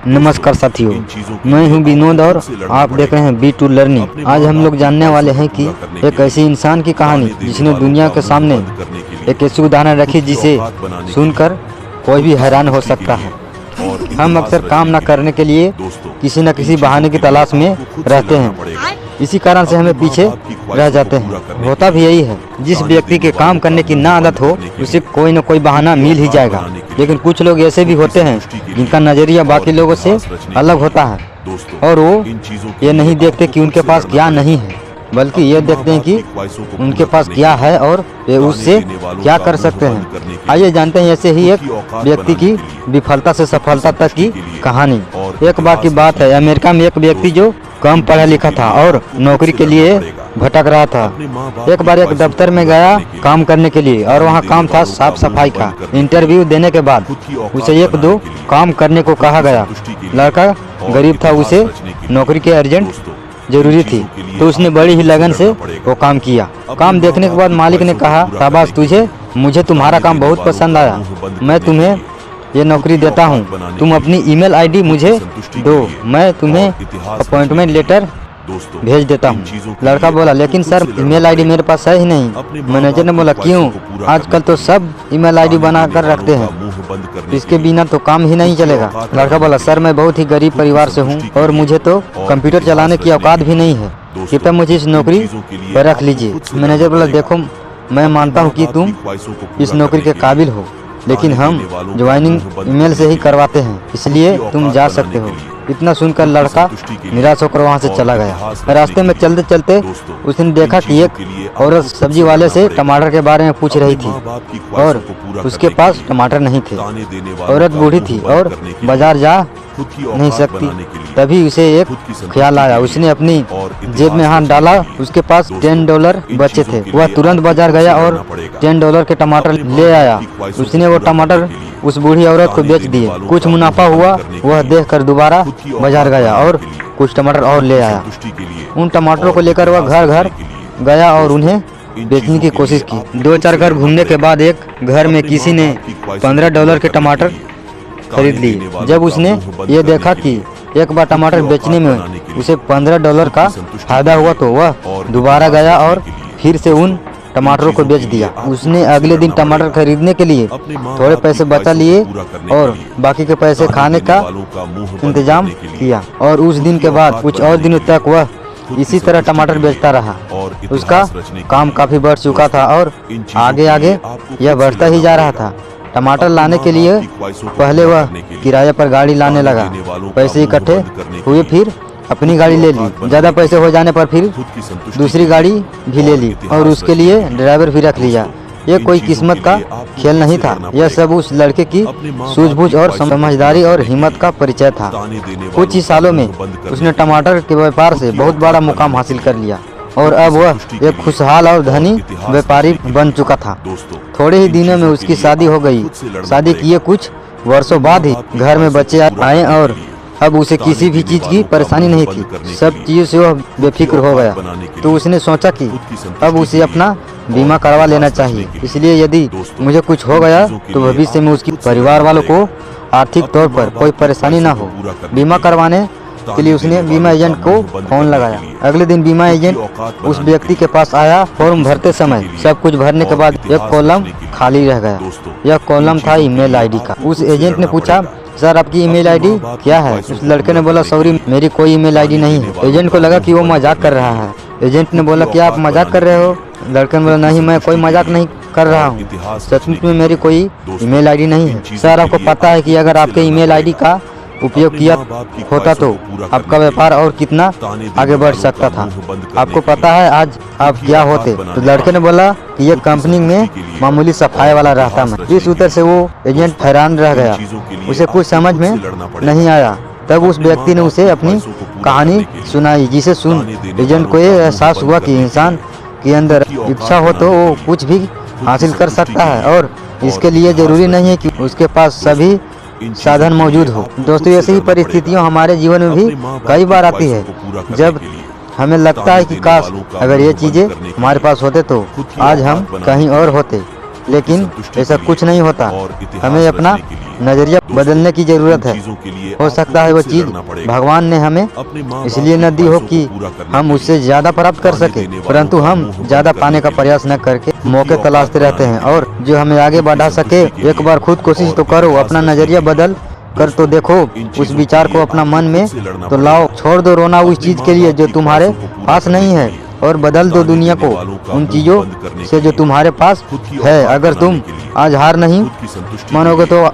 नमस्कार साथियों, मैं हूं विनोद और आप देख रहे हैं B2 लर्निंग। आज हम लोग जानने वाले हैं कि एक ऐसी इंसान की कहानी जिसने दुनिया के सामने एक ऐसी उदाहरण रखी जिसे सुनकर कोई भी हैरान हो सकता है। हम अक्सर काम न करने के लिए किसी न किसी बहाने की तलाश में रहते हैं, इसी कारण से हमें पीछे रह जाते हैं। होता भी यही है, जिस व्यक्ति के काम करने की ना आदत हो उसे कोई न कोई बहाना मिल ही जाएगा। लेकिन कुछ लोग ऐसे भी होते हैं जिनका नजरिया बाकी लोगों से अलग होता है और वो ये नहीं देखते कि उनके पास क्या नहीं है, बल्कि ये देखते हैं कि उनके पास क्या है और वे उससे क्या कर सकते हैं। आइए जानते हैं ऐसे ही एक व्यक्ति की विफलता से सफलता तक की कहानी। एक बार की बात है, अमेरिका में एक व्यक्ति जो कम पढ़ा लिखा था और नौकरी के लिए भटक रहा था। एक बार एक दफ्तर में गया काम करने के लिए और वहाँ काम था साफ सफाई का। इंटरव्यू देने के बाद उसे एक दो काम करने को कहा गया। लड़का गरीब था, उसे नौकरी के अर्जेंट जरूरी थी, तो उसने बड़ी ही लगन से वो काम किया। काम देखने के बाद मालिक ने कहा, शाबाश तुझे, मुझे तुम्हारा काम बहुत पसंद आया, मैं तुम्हें ये नौकरी देता हूँ। तुम अपनी ईमेल आईडी मुझे दो, मैं तुम्हें अपॉइंटमेंट लेटर भेज देता हूँ। लड़का बोला, लेकिन सर ईमेल आईडी मेरे पास है ही नहीं। मैनेजर ने बोला, क्यों? आजकल तो सब ईमेल आईडी बना कर रखते हैं, इसके बिना तो काम ही नहीं चलेगा। लड़का बोला, सर मैं बहुत ही गरीब परिवार से हूँ और मुझे तो कंप्यूटर चलाने की औकात भी नहीं है, कृपया मुझे इस नौकरी पर रख लीजिए। मैनेजर बोला, देखो मैं मानता हूँ कि तुम इस नौकरी के काबिल हो, लेकिन हम ज्वाइनिंग ईमेल से ही करवाते हैं, इसलिए तुम जा सकते हो। इतना सुनकर लड़का निराश होकर वहाँ से चला गया। रास्ते में चलते चलते उसने देखा कि एक औरत सब्जी वाले से टमाटर के बारे में पूछ रही थी और उसके पास टमाटर नहीं थे। औरत बूढ़ी थी और बाजार जा नहीं सकती। तभी उसे एक ख्याल आया। उसने अपनी जेब में हाथ डाला, उसके पास $10 बचे थे। वह तुरंत बाजार गया और $10 के टमाटर ले आया। उसने वो टमाटर उस बूढ़ी औरत को बेच दिए। कुछ मुनाफा हुआ, वह देखकर दोबारा बाजार गया और कुछ टमाटर और ले आया। उन टमाटरों को लेकर वह घर घर गया और उन्हें बेचने की कोशिश की। 2-4 घर घूमने के बाद एक घर में किसी ने $15 के टमाटर खरीद लिए। जब उसने ये देखा कि एक बार टमाटर बेचने में उसे $15 का फायदा हुआ, तो वह दोबारा गया और फिर से उन टमाटरों को बेच दिया। उसने अगले दिन टमाटर खरीदने के लिए थोड़े पैसे बचा लिए और बाकी के पैसे खाने का इंतजाम किया। और उस दिन के बाद कुछ और दिनों तक वह इसी तरह टमाटर बेचता रहा। उसका काम काफी बढ़ चुका था और आगे आगे यह बढ़ता ही जा रहा था। टमाटर लाने के लिए पहले वह किराए पर गाड़ी लाने लगा। पैसे इकट्ठे हुए, फिर अपनी गाड़ी ले ली। ज़्यादा पैसे हो जाने पर फिर दूसरी गाड़ी भी ले ली और उसके लिए ड्राइवर भी रख लिया। यह कोई किस्मत का खेल नहीं था, यह सब उस लड़के की सूझबूझ और समझदारी और हिम्मत का परिचय था। कुछ ही सालों में उसने टमाटर के व्यापार से बहुत बड़ा मुकाम हासिल कर लिया और अब वह एक खुशहाल और धनी व्यापारी बन चुका था। थोड़े ही दिनों में उसकी शादी हो गई। शादी किए कुछ वर्षों बाद ही घर में बच्चे आए और अब उसे किसी भी चीज की परेशानी नहीं थी। सब चीजों से वह बेफिक्र हो गया। तो उसने सोचा कि अब उसे अपना बीमा करवा लेना चाहिए, इसलिए यदि मुझे कुछ हो गया तो भविष्य में उसकी परिवार वालों को आर्थिक तौर पर कोई परेशानी ना हो। बीमा करवाने के लिए उसने बीमा एजेंट को फोन लगाया। अगले दिन बीमा एजेंट उस व्यक्ति के पास आया। फॉर्म भरते समय सब कुछ भरने के बाद एक कॉलम खाली रह गया। यह कॉलम था ईमेल आईडी का। उस एजेंट ने पूछा, सर आपकी ईमेल आईडी क्या है? उस लड़के ने बोला, सॉरी मेरी कोई ईमेल आईडी नहीं है। एजेंट को लगा कि वो मजाक कर रहा है। एजेंट ने बोला, क्या आप मजाक कर रहे हो? लड़के ने बोला, नहीं मैं कोई मजाक नहीं कर रहा हूँ, सचमुच में मेरी कोई ईमेल आईडी नहीं है। सर आपको पता है कि अगर आपके ईमेल आईडी का उपयोग किया होता तो आपका व्यापार और कितना आगे बढ़ सकता था। आपको पता है आज आप क्या होते? तो लड़के ने बोला कि ये कंपनी में मामूली सफाई वाला रहता मैं। इस उत्तर से वो एजेंट हैरान रह गया, उसे कुछ समझ में नहीं आया। तब उस व्यक्ति ने उसे अपनी कहानी सुनाई, जिसे सुन एजेंट को ये एहसास हुआ कि इंसान के अंदर इच्छा हो तो वो कुछ भी हासिल कर सकता है और इसके लिए जरूरी नहीं है कि उसके पास सभी साधन मौजूद हो। दोस्तों, ऐसी ही परिस्थितियां हमारे जीवन में भी कई बार आती है, जब हमें लगता है कि काश अगर ये चीजें हमारे पास होते तो आज हम कहीं और होते। लेकिन ऐसा कुछ नहीं होता। हमें अपना नजरिया बदलने की जरूरत है। हो सकता है वो चीज भगवान ने हमें इसलिए न दी हो कि हम उससे ज्यादा प्राप्त कर सके, परंतु हम ज्यादा पाने का प्रयास न करके मौके तलाशते रहते हैं और जो हमें आगे बढ़ा सके। एक बार खुद कोशिश तो करो, अपना नजरिया बदल कर तो देखो, उस विचार को अपना मन में तो लाओ। छोड़ दो रोना उस चीज के लिए जो तुम्हारे पास नहीं है और बदल दो दुनिया को उन चीजों से जो तुम्हारे पास है। अगर तुम आज हार नहीं मानोगे तो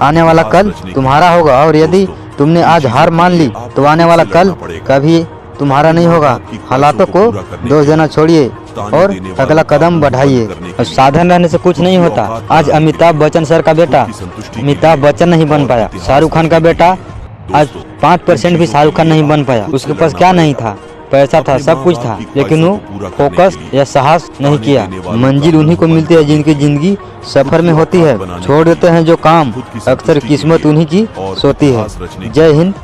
आने वाला कल तुम्हारा होगा, और यदि तुमने आज हार मान ली तो आने वाला कल कभी तुम्हारा नहीं होगा। हालातों को दोष देना छोड़िए और अगला कदम बढ़ाइए। साधन रहने से कुछ नहीं होता। आज अमिताभ बच्चन सर का बेटा अमिताभ बच्चन नहीं बन पाया, शाहरुख खान का बेटा आज 5% भी शाहरुख खान नहीं बन पाया। उसके पास क्या नहीं था? पैसा था, सब कुछ था, लेकिन वो फोकस या साहस नहीं किया। मंजिल उन्हीं को मिलती है जिनकी जिंदगी सफर में होती है। छोड़ देते हैं जो काम, अक्सर किस्मत उन्हीं की सोती है। जय हिंद।